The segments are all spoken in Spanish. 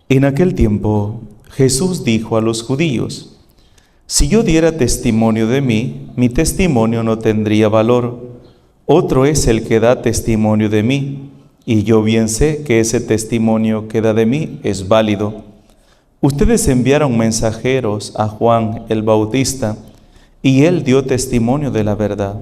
En aquel tiempo, Jesús dijo a los judíos: si yo diera testimonio de mí, mi testimonio no tendría valor. Otro es el que da testimonio de mí, y yo bien sé que ese testimonio que da de mí es válido. Ustedes enviaron mensajeros a Juan el Bautista, y él dio testimonio de la verdad.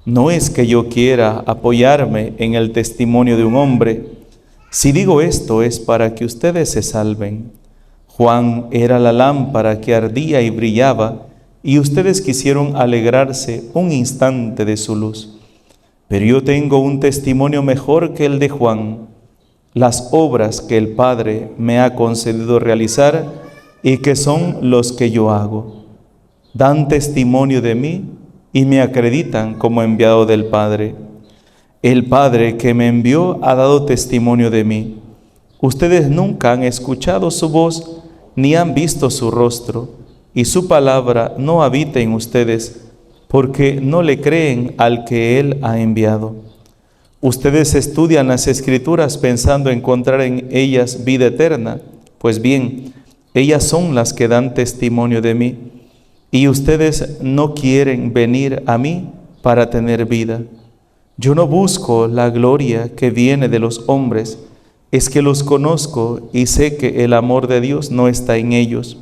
No es que yo quiera apoyarme en el testimonio de un hombre. Si digo esto es para que ustedes se salven. Juan era la lámpara que ardía y brillaba, y ustedes quisieron alegrarse un instante de su luz. Pero yo tengo un testimonio mejor que el de Juan, las obras que el Padre me ha concedido realizar y que son los que yo hago. Dan testimonio de mí y me acreditan como enviado del Padre. El Padre que me envió ha dado testimonio de mí. Ustedes nunca han escuchado su voz ni han visto su rostro, y su palabra no habita en ustedes, porque no le creen al que Él ha enviado. Ustedes estudian las Escrituras pensando encontrar en ellas vida eterna. Pues bien, ellas son las que dan testimonio de mí, y ustedes no quieren venir a mí para tener vida. Yo no busco la gloria que viene de los hombres, es que los conozco y sé que el amor de Dios no está en ellos.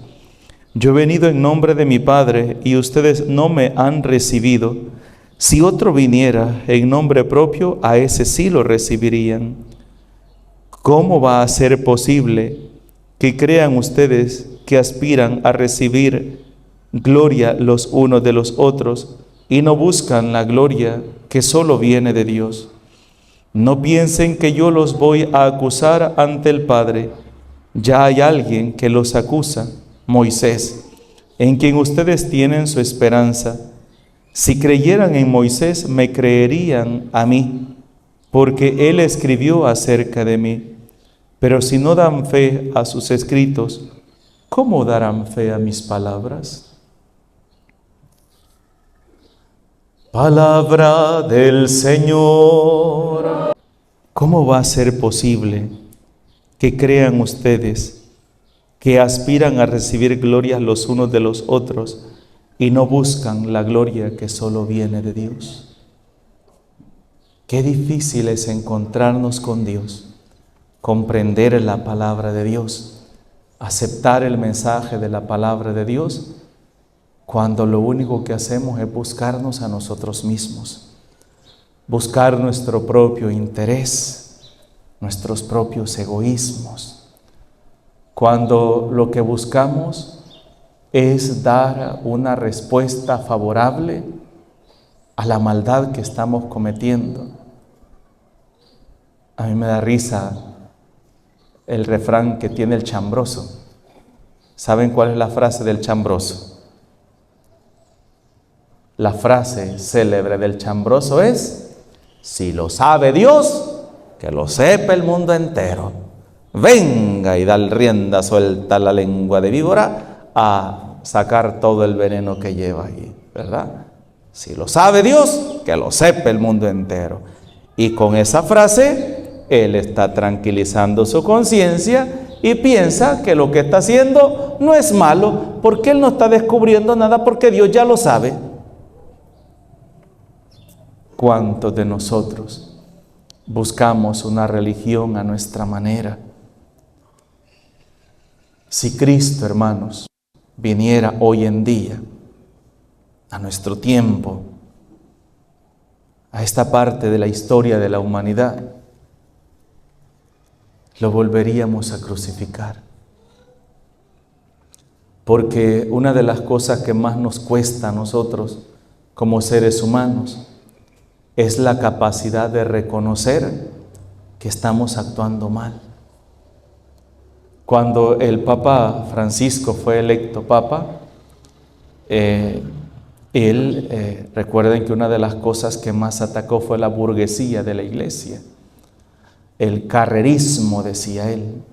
Yo he venido en nombre de mi Padre y ustedes no me han recibido. Si otro viniera en nombre propio, a ese sí lo recibirían. ¿Cómo va a ser posible que crean ustedes que aspiran a recibir gloria los unos de los otros y no buscan la gloria que solo viene de Dios? No piensen que yo los voy a acusar ante el Padre. Ya hay alguien que los acusa, Moisés, en quien ustedes tienen su esperanza. Si creyeran en Moisés, me creerían a mí, porque él escribió acerca de mí. Pero si no dan fe a sus escritos, ¿cómo darán fe a mis palabras? Palabra del Señor. ¿Cómo va a ser posible que crean ustedes que aspiran a recibir gloria los unos de los otros y no buscan la gloria que solo viene de Dios? Qué difícil es encontrarnos con Dios, comprender la palabra de Dios, aceptar el mensaje de la palabra de Dios, cuando lo único que hacemos es buscarnos a nosotros mismos, buscar nuestro propio interés, nuestros propios egoísmos, cuando lo que buscamos es dar una respuesta favorable a la maldad que estamos cometiendo. A mí me da risa el refrán que tiene el chambroso. ¿Saben cuál es la frase del chambroso? La frase célebre del chambroso es: si lo sabe Dios, que lo sepa el mundo entero. Venga y da rienda suelta a la lengua de víbora a sacar todo el veneno que lleva ahí, ¿verdad? Si lo sabe Dios, que lo sepa el mundo entero. Y con esa frase, él está tranquilizando su conciencia y piensa que lo que está haciendo no es malo, porque él no está descubriendo nada, porque Dios ya lo sabe. ¿Cuántos de nosotros buscamos una religión a nuestra manera? Si Cristo, hermanos, viniera hoy en día, a nuestro tiempo, a esta parte de la historia de la humanidad, lo volveríamos a crucificar. Porque una de las cosas que más nos cuesta a nosotros como seres humanos es la capacidad de reconocer que estamos actuando mal. Cuando el Papa Francisco fue electo Papa, recuerden que una de las cosas que más atacó fue la burguesía de la iglesia, el carrerismo, decía él,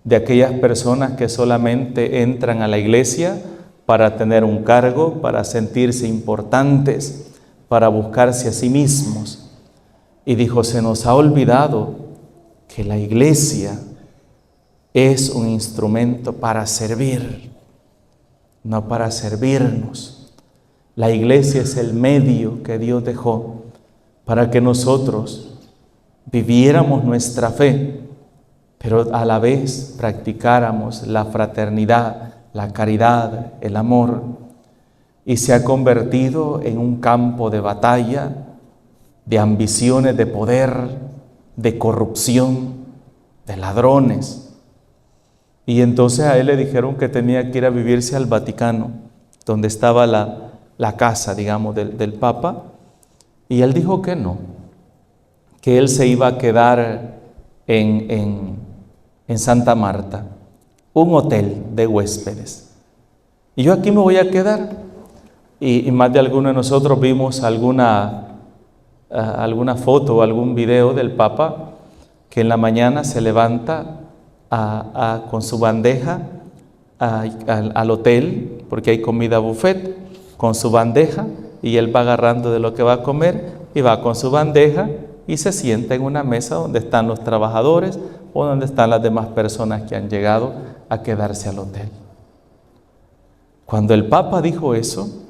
de aquellas personas que solamente entran a la iglesia para tener un cargo, para sentirse importantes, para buscarse a sí mismos. Y dijo: se nos ha olvidado que la iglesia es un instrumento para servir, no para servirnos. La iglesia es el medio que Dios dejó para que nosotros viviéramos nuestra fe, pero a la vez practicáramos la fraternidad, la caridad, el amor, y se ha convertido en un campo de batalla, de ambiciones de poder, de corrupción, de ladrones. Y entonces a él le dijeron que tenía que ir a vivirse al Vaticano, donde estaba la casa, digamos, del Papa, y él dijo que no, que él se iba a quedar en Santa Marta, un hotel de huéspedes. Y yo aquí me voy a quedar. Y más de alguno de nosotros vimos alguna foto o algún video del Papa que en la mañana se levanta con su bandeja al hotel, porque hay comida buffet, con su bandeja, y él va agarrando de lo que va a comer y va con su bandeja y se sienta en una mesa donde están los trabajadores o donde están las demás personas que han llegado a quedarse al hotel. Cuando el Papa dijo eso,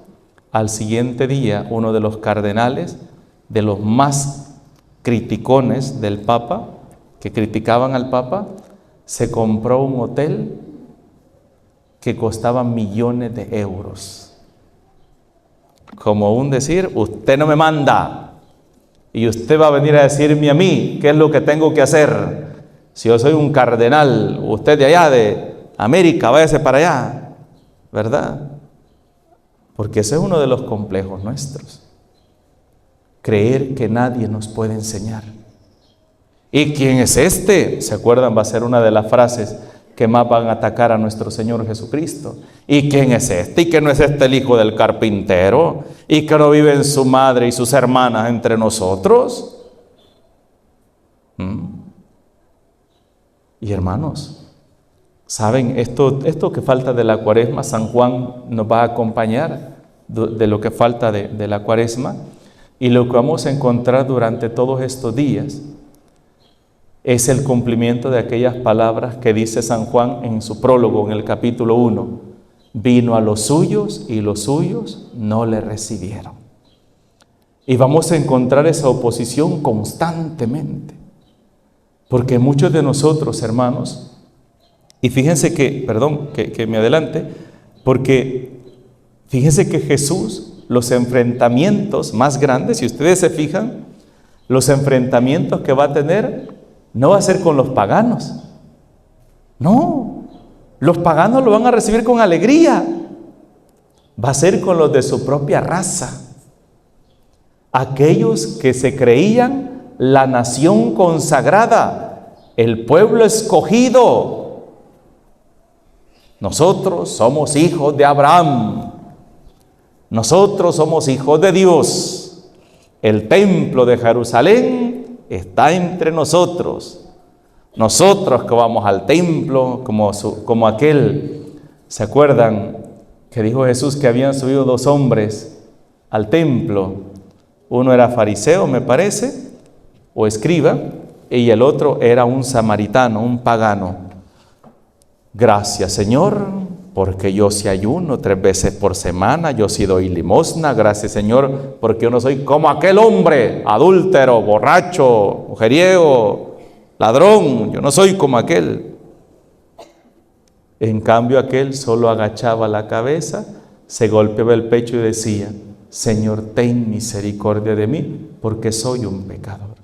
al siguiente día uno de los cardenales, de los más criticones del Papa, que criticaban al Papa, se compró un hotel que costaba millones de euros. Como un decir, usted no me manda y usted va a venir a decirme a mí qué es lo que tengo que hacer. Si yo soy un cardenal, usted de allá de América, váyase para allá, ¿verdad? Porque ese es uno de los complejos nuestros. Creer que nadie nos puede enseñar. ¿Y quién es este? ¿Se acuerdan? Va a ser una de las frases que más van a atacar a nuestro Señor Jesucristo. ¿Y quién es este? ¿Y que no es este el hijo del carpintero? ¿Y que no viven su madre y sus hermanas entre nosotros? Y hermanos, ¿saben? Esto que falta de la Cuaresma, San Juan nos va a acompañar de lo que falta de la Cuaresma, y lo que vamos a encontrar durante todos estos días es el cumplimiento de aquellas palabras que dice San Juan en su prólogo, en el capítulo 1. Vino a los suyos y los suyos no le recibieron. Y vamos a encontrar esa oposición constantemente, porque muchos de nosotros, hermanos, y fíjense que me adelante, porque fíjense que Jesús, los enfrentamientos más grandes, si ustedes se fijan, los enfrentamientos que va a tener no va a ser con los paganos. No, los paganos lo van a recibir con alegría. Va a ser con los de su propia raza. Aquellos que se creían la nación consagrada, el pueblo escogido. Nosotros somos hijos de Abraham. Nosotros somos hijos de Dios. El templo de Jerusalén está entre nosotros. Nosotros que vamos al templo, como aquel, ¿se acuerdan? Que dijo Jesús que habían subido 2 hombres al templo. Uno era fariseo, me parece, o escriba, y el otro era un samaritano, un pagano. Gracias, Señor, porque yo sí ayuno 3 veces por semana, yo sí doy limosna. Gracias, Señor, porque yo no soy como aquel hombre, adúltero, borracho, mujeriego, ladrón. Yo no soy como aquel. En cambio, aquel solo agachaba la cabeza, se golpeaba el pecho y decía: Señor, ten misericordia de mí, porque soy un pecador.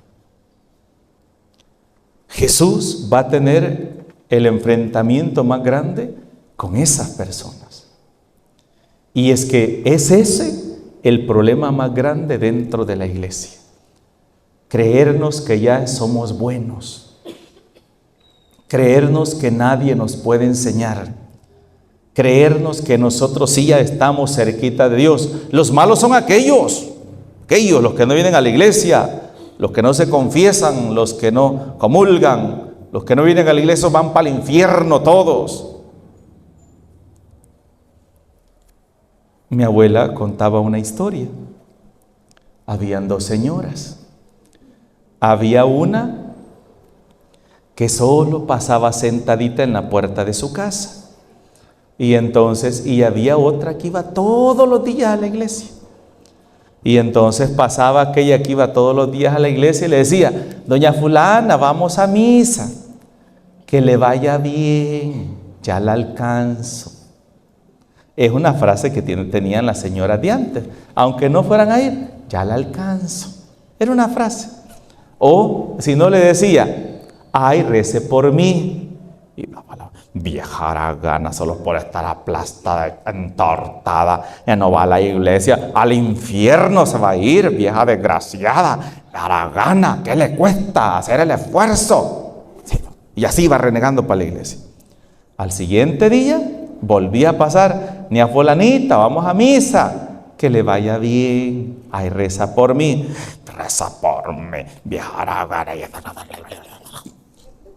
Jesús va a tener el enfrentamiento más grande con esas personas. Y es que es ese el problema más grande dentro de la iglesia. Creernos que ya somos buenos. Creernos que nadie nos puede enseñar. Creernos que nosotros sí ya estamos cerquita de Dios. Los malos son aquellos los que no vienen a la iglesia, los que no se confiesan, los que no comulgan, los que no vienen a la iglesia van para el infierno todos. Mi abuela contaba una historia. Habían 2 señoras. Había una que solo pasaba sentadita en la puerta de su casa. Y entonces, y había otra que iba todos los días a la iglesia. Y entonces pasaba aquella que iba todos los días a la iglesia y le decía: doña fulana, vamos a misa, que le vaya bien, ya la alcanzo. Es una frase que tenían las señoras de antes, aunque no fueran a ir, ya la alcanzo. Era una frase. O si no, le decía: ay, rece por mí. Y la palabra, vieja haragana, solo por estar aplastada, entortada, ya no va a la iglesia, al infierno se va a ir, vieja desgraciada, haragana, ¿qué le cuesta hacer el esfuerzo? Sí, y así iba renegando para la iglesia. Al siguiente día volvía a pasar: ni a fulanita, vamos a misa, que le vaya bien, ay, reza por mí, reza por mí, vieja haragana.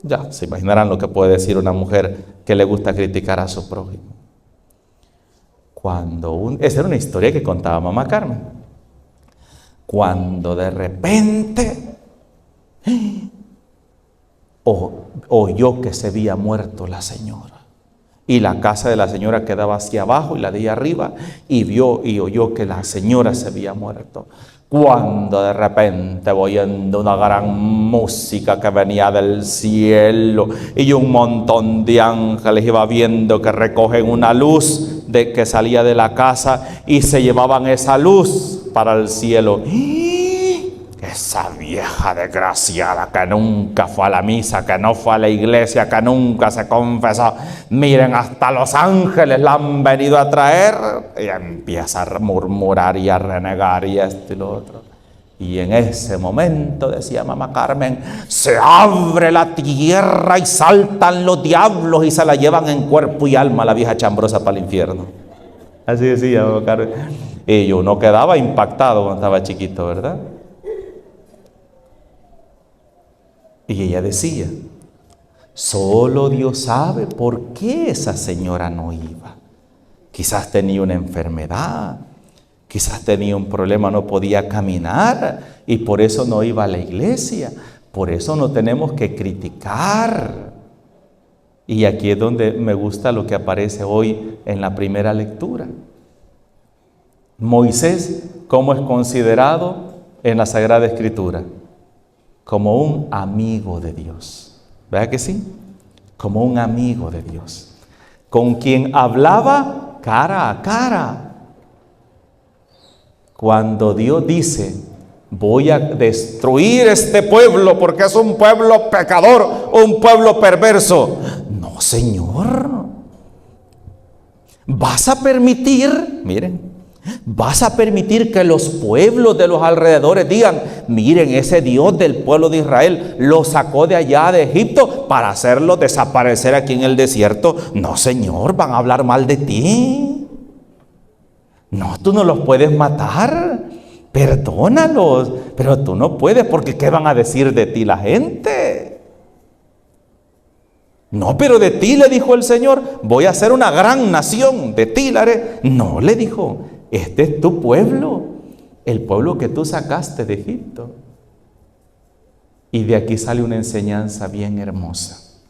Ya se imaginarán lo que puede decir una mujer que le gusta criticar a su prójimo. Esa era una historia que contaba mamá Carmen. Cuando de repente oyó que se había muerto la señora. Y la casa de la señora quedaba hacia abajo y la de ella arriba, y vio y oyó que la señora se había muerto. Cuando de repente oyendo una gran música que venía del cielo y un montón de ángeles iba viendo que recogen una luz que salía de la casa y se llevaban esa luz para el cielo. Esa vieja desgraciada que nunca fue a la misa, que no fue a la iglesia, que nunca se confesó, miren, hasta los ángeles la han venido a traer. Y empieza a murmurar y a renegar y esto y lo otro. Y en ese momento, decía mamá Carmen, se abre la tierra y saltan los diablos y se la llevan en cuerpo y alma la vieja chambrosa para el infierno. Así decía mamá Carmen. Y yo no quedaba impactado cuando estaba chiquito, ¿verdad? Y ella decía: solo Dios sabe por qué esa señora no iba. Quizás tenía una enfermedad, quizás tenía un problema, no podía caminar y por eso no iba a la iglesia. Por eso no tenemos que criticar. Y aquí es donde me gusta lo que aparece hoy en la primera lectura. Moisés, ¿cómo es considerado en la Sagrada Escritura? Como un amigo de Dios. ¿Verdad que sí? Como un amigo de Dios, con quien hablaba cara a cara. Cuando Dios dice: voy a destruir este pueblo porque es un pueblo pecador, un pueblo perverso. No, Señor. Vas a permitir, miren, vas a permitir que los pueblos de los alrededores digan: miren, ese Dios del pueblo de Israel lo sacó de allá de Egipto para hacerlo desaparecer aquí en el desierto. No, Señor, van a hablar mal de ti. No, tú no los puedes matar, perdónalos, pero tú no puedes, porque ¿qué van a decir de ti la gente? No, pero de ti, le dijo el Señor, voy a hacer una gran nación, de ti la haré. No, le dijo, este es tu pueblo, el pueblo que tú sacaste de Egipto. Y de aquí sale una enseñanza bien hermosa.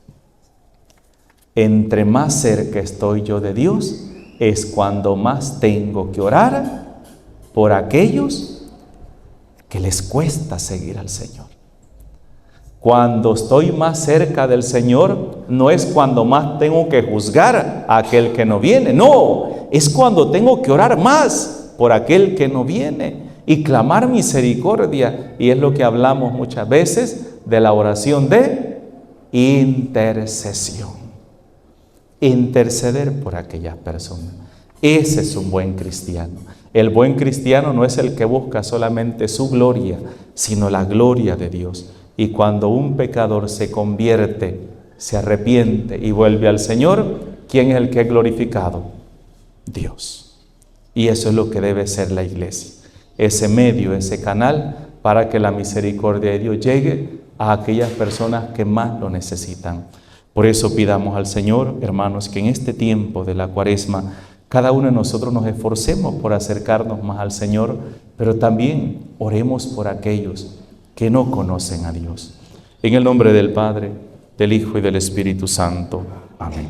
Entre más cerca estoy yo de Dios, es cuando más tengo que orar por aquellos que les cuesta seguir al Señor. Cuando estoy más cerca del Señor, no es cuando más tengo que juzgar a aquel que no viene. No, es cuando tengo que orar más por aquel que no viene y clamar misericordia. Y es lo que hablamos muchas veces de la oración de intercesión. Interceder por aquellas personas. Ese es un buen cristiano. El buen cristiano no es el que busca solamente su gloria, sino la gloria de Dios. Y cuando un pecador se convierte, se arrepiente y vuelve al Señor, ¿quién es el que es glorificado? Dios. Y eso es lo que debe ser la iglesia. Ese medio, ese canal para que la misericordia de Dios llegue a aquellas personas que más lo necesitan. Por eso pidamos al Señor, hermanos, que en este tiempo de la Cuaresma cada uno de nosotros nos esforcemos por acercarnos más al Señor, pero también oremos por aquellos que no conocen a Dios. En el nombre del Padre, del Hijo y del Espíritu Santo. Amén.